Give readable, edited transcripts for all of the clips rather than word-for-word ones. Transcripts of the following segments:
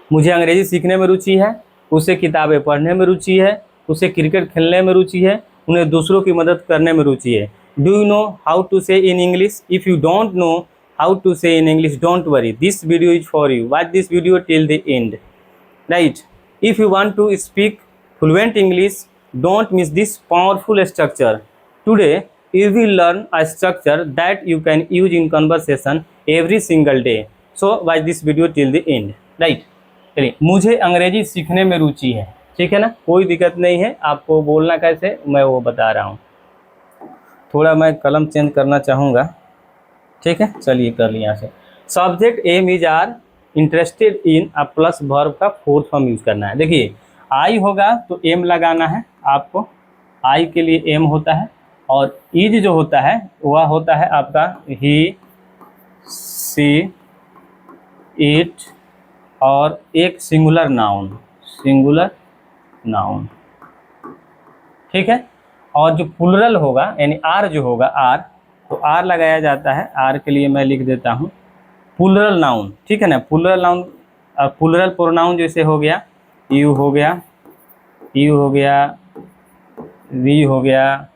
मुझे अंग्रेजी सीखने में रुचि है, उसे किताबें पढ़ने में रुचि है, उसे क्रिकेट खेलने में रुचि है, उन्हें दूसरों की मदद करने में रुचि है। Do you know how to say in English? If you don't know how to say in English, don't worry, this video is for you. Watch this video till the end, right? If you want to speak fluent English, don't miss this powerful structure. Today you will learn a structure that you can use in conversation every single day. So watch this video till the end, right? चलिए, मुझे अंग्रेजी सीखने में रुचि है, ठीक है ना, कोई दिक्कत नहीं है। आपको बोलना कैसे मैं वो बता रहा हूँ। थोड़ा मैं कलम चेंज करना चाहूँगा, ठीक है। चलिए कर लिया से। Subject am is are interested in a plus verb का फोर्थ फॉर्म यूज करना है। देखिए आई होगा तो एम लगाना है आपको, आई के लिए एम होता है, और इज जो होता है वह होता है आपका ही, सी, इट, और एक सिंगुलर नाउन, ठीक है। और जो प्लुरल होगा यानी आर जो होगा, आर, तो आर लगाया जाता है। आर के लिए मैं लिख देता हूँ प्लुरल नाउन, ठीक है ना। प्लुरल नाउन, प्लुरल प्रोनाउन जैसे हो गया यू हो गया, वी हो गया,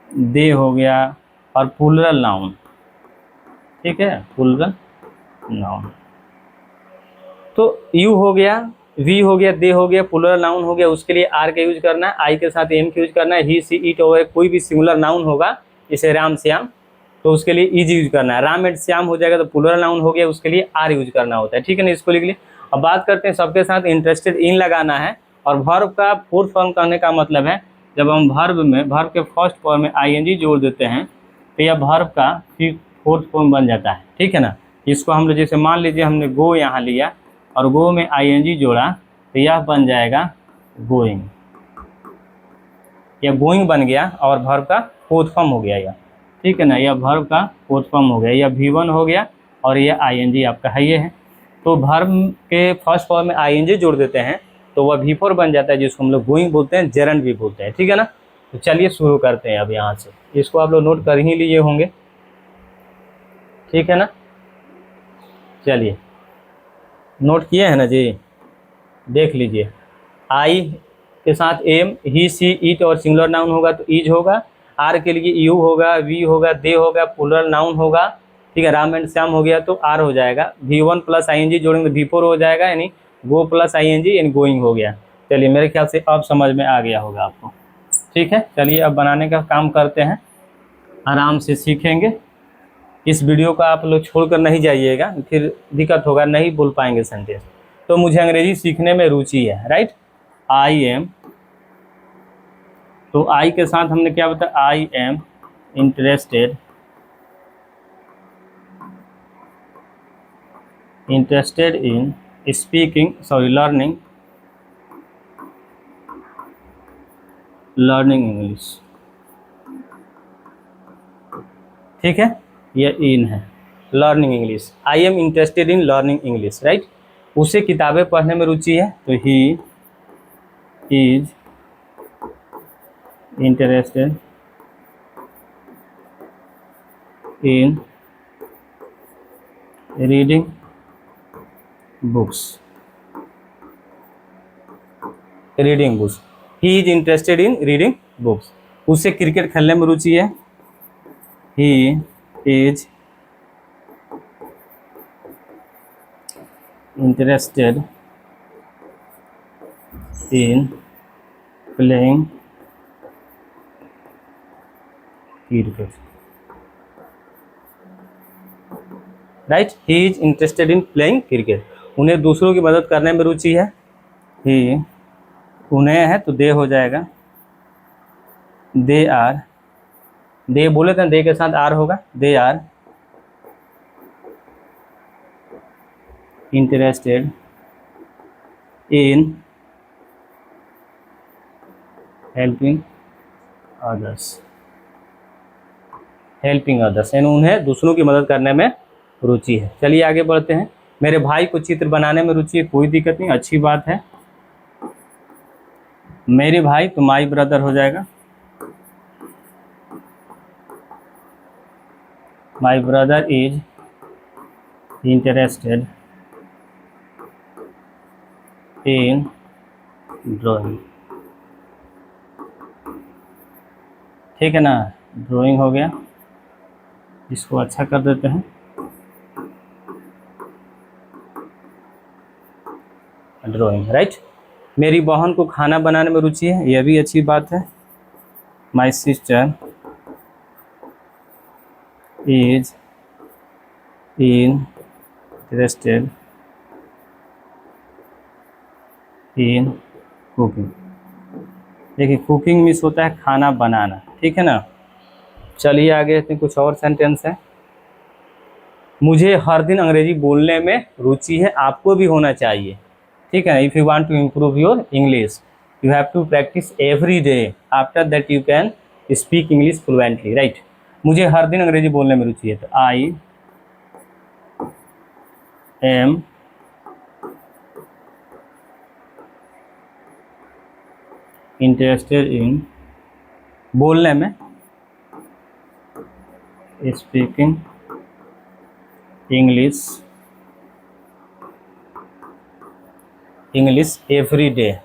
दे हो गया, और प्लुरल नाउन, ठीक है, प्लुरल नाउन। तो यू हो गया, वी हो गया, दे हो गया, प्लुरल नाउन हो गया, उसके लिए आर का यूज करना है, आई के साथ एम का यूज करना है। ही, सी, इट और कोई भी सिंगुलर नाउन होगा जैसे राम श्याम, तो उसके लिए इज यूज करना है। राम एंड श्याम हो जाएगा तो प्लुरल नाउन हो गया, उसके लिए आर यूज करना होता है, ठीक है ना। इसको लिख लिए। अब बात करते हैं सबके साथ इंटरेस्टेड इन लगाना है। और वर्ब का फोर्थ फॉर्म करने का मतलब है जब हम वर्ब के फर्स्ट फॉर्म में आईएनजी जोड़ देते हैं तो यह वर्ब का फिर फोर्थ फॉर्म बन जाता है, ठीक है ना। इसको हम लोग जैसे मान लीजिए हमने गो यहाँ लिया और गो में आईएनजी जोड़ा तो यह बन जाएगा गोइंग, यह गोइंग बन गया और वर्ब का फोर्थ फॉर्म हो गया यह, ठीक है ना। यह वर्ब का फोर्थ फॉर्म हो गया, यह V1 हो गया और यह आईएनजी आपका है ये है। तो वर्ब के फर्स्ट फॉर्म में आईएनजी जोड़ देते हैं तो वह V4 बन जाता है, जिसको हम लोग गोइंग बोलते हैं, जेरंड भी बोलते हैं, ठीक है ना। तो चलिए शुरू करते हैं अब यहाँ से। इसको आप लोग नोट कर ही लिए होंगे, ठीक है ना। चलिए नोट किए हैं ना जी, देख लीजिए। आई के साथ एम, ही, सी, इट और सिंगुलर नाउन होगा तो इज होगा। आर के लिए यू होगा, वी होगा, दे होगा, प्लुरल नाउन होगा, ठीक है। राम एंड श्याम हो गया तो आर हो जाएगा। V1 प्लस आईएनजी जोड़ेंगे V4 हो जाएगा, यानी गो प्लस आईएनजी यानी गोइंग हो गया। चलिए मेरे ख्याल से अब समझ में आ गया होगा आपको, ठीक है। चलिए अब बनाने का काम करते हैं, आराम से सीखेंगे। इस वीडियो को आप लोग छोड़कर नहीं जाइएगा, फिर दिक्कत होगा, नहीं बोल पाएंगे सेंटेंस। तो मुझे अंग्रेजी सीखने में रुचि है, राइट। आई एम, तो आई के साथ हमने क्या बताया, आई am interested in speaking, learning English, ठीक है। यह इन है, learning English. I am interested in learning English, right. उसे किताबें पढ़ने में रुचि है तो he is interested in reading books, he is interested in reading books. उसे क्रिकेट खेलने में रुचि है, he is interested in playing cricket, right. He is interested in playing cricket. उन्हें दूसरों की मदद करने में रुचि है, ही, उन्हें है तो दे हो जाएगा, दे आर, दे बोले थे दे के साथ आर होगा, they are interested in helping others, यानी उन्हें दूसरों की मदद करने में रुचि है। चलिए आगे बढ़ते हैं। मेरे भाई को चित्र बनाने में रुचि है, कोई दिक्कत नहीं, अच्छी बात है। मेरे भाई तो माई ब्रदर हो जाएगा, my brother is interested in drawing. ठीक है ना, ड्राइंग हो गया, इसको अच्छा कर देते हैं। Drawing, right. मेरी बहन को खाना बनाने में रुचि है, यह भी अच्छी बात है। My sister is interested in cooking. देखिए, कुकिंग मीन्स होता है खाना बनाना, ठीक है ना। चलिए आगे देखते हैं, कुछ और सेंटेंस है। मुझे हर दिन अंग्रेजी बोलने में रुचि है, आपको भी होना चाहिए, ठीक है। If you want to improve your English you have to practice every day, after that you can speak English fluently, right. मुझे हर दिन अंग्रेजी बोलने में रुचि है, तो आई एम इंटरेस्टेड इन बोलने में, स्पीकिंग इंग्लिश एवरी डे।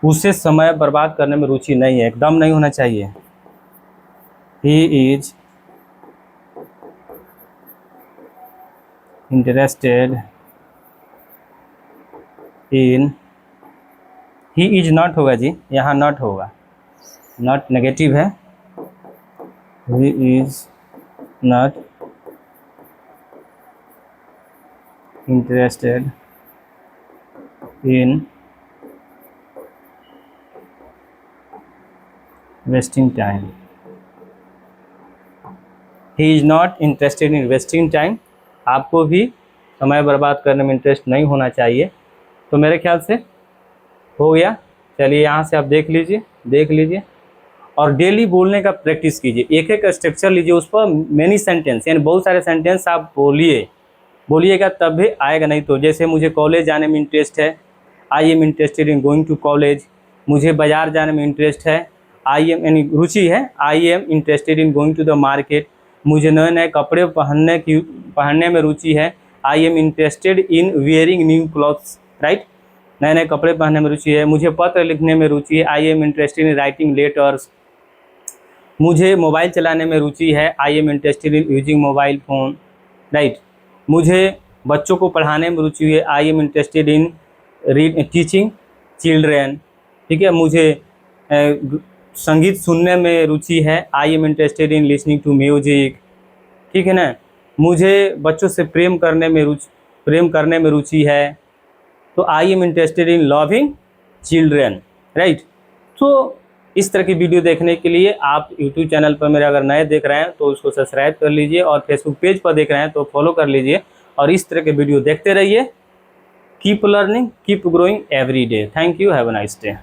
उसे समय बर्बाद करने में रुचि नहीं है, एकदम नहीं होना चाहिए। He is interested in, he is not होगा जी, यहाँ नॉट होगा, नॉट नेगेटिव है। He is not interested in wasting time. He is not interested in wasting time, आपको भी समय बर्बाद करने में इंटरेस्ट नहीं होना चाहिए। तो मेरे ख्याल से हो गया। चलिए यहाँ से आप देख लीजिए और डेली बोलने का प्रैक्टिस कीजिए। एक एक स्ट्रक्चर लीजिए, उस पर मेनी सेंटेंस, यानी बहुत सारे सेंटेंस आप बोलिएगा तब भी आएगा, नहीं तो जैसे मुझे कॉलेज जाने में इंटरेस्ट है, I am interested in going to college. मुझे बाज़ार जाने में इंटरेस्ट है, आई एम, यानी रुचि है, I am interested in going to the market. मुझे नए नए कपड़े पहनने में रुचि है, I am interested in wearing new clothes, right. नए नए कपड़े पहनने में रुचि है। मुझे पत्र लिखने में रुचि है, I am interested in writing letters. मुझे मोबाइल चलाने में रुचि है, I am interested in using mobile phone, right. मुझे बच्चों को पढ़ाने में रुचि है, I am interested in teaching children, ठीक है। मुझे संगीत सुनने में रुचि है, I am interested in listening to music, ठीक है ना। मुझे बच्चों से प्रेम करने में रुचि है, तो आई am interested in loving children, right. तो इस तरह की वीडियो देखने के लिए आप यूट्यूब चैनल पर मेरे अगर नए देख रहे हैं तो उसको सब्सक्राइब कर लीजिए, और फेसबुक पेज पर देख रहे हैं तो फॉलो कर लीजिए, और इस तरह के वीडियो देखते रहिए। Keep learning, keep growing every day. Thank you, have a nice day.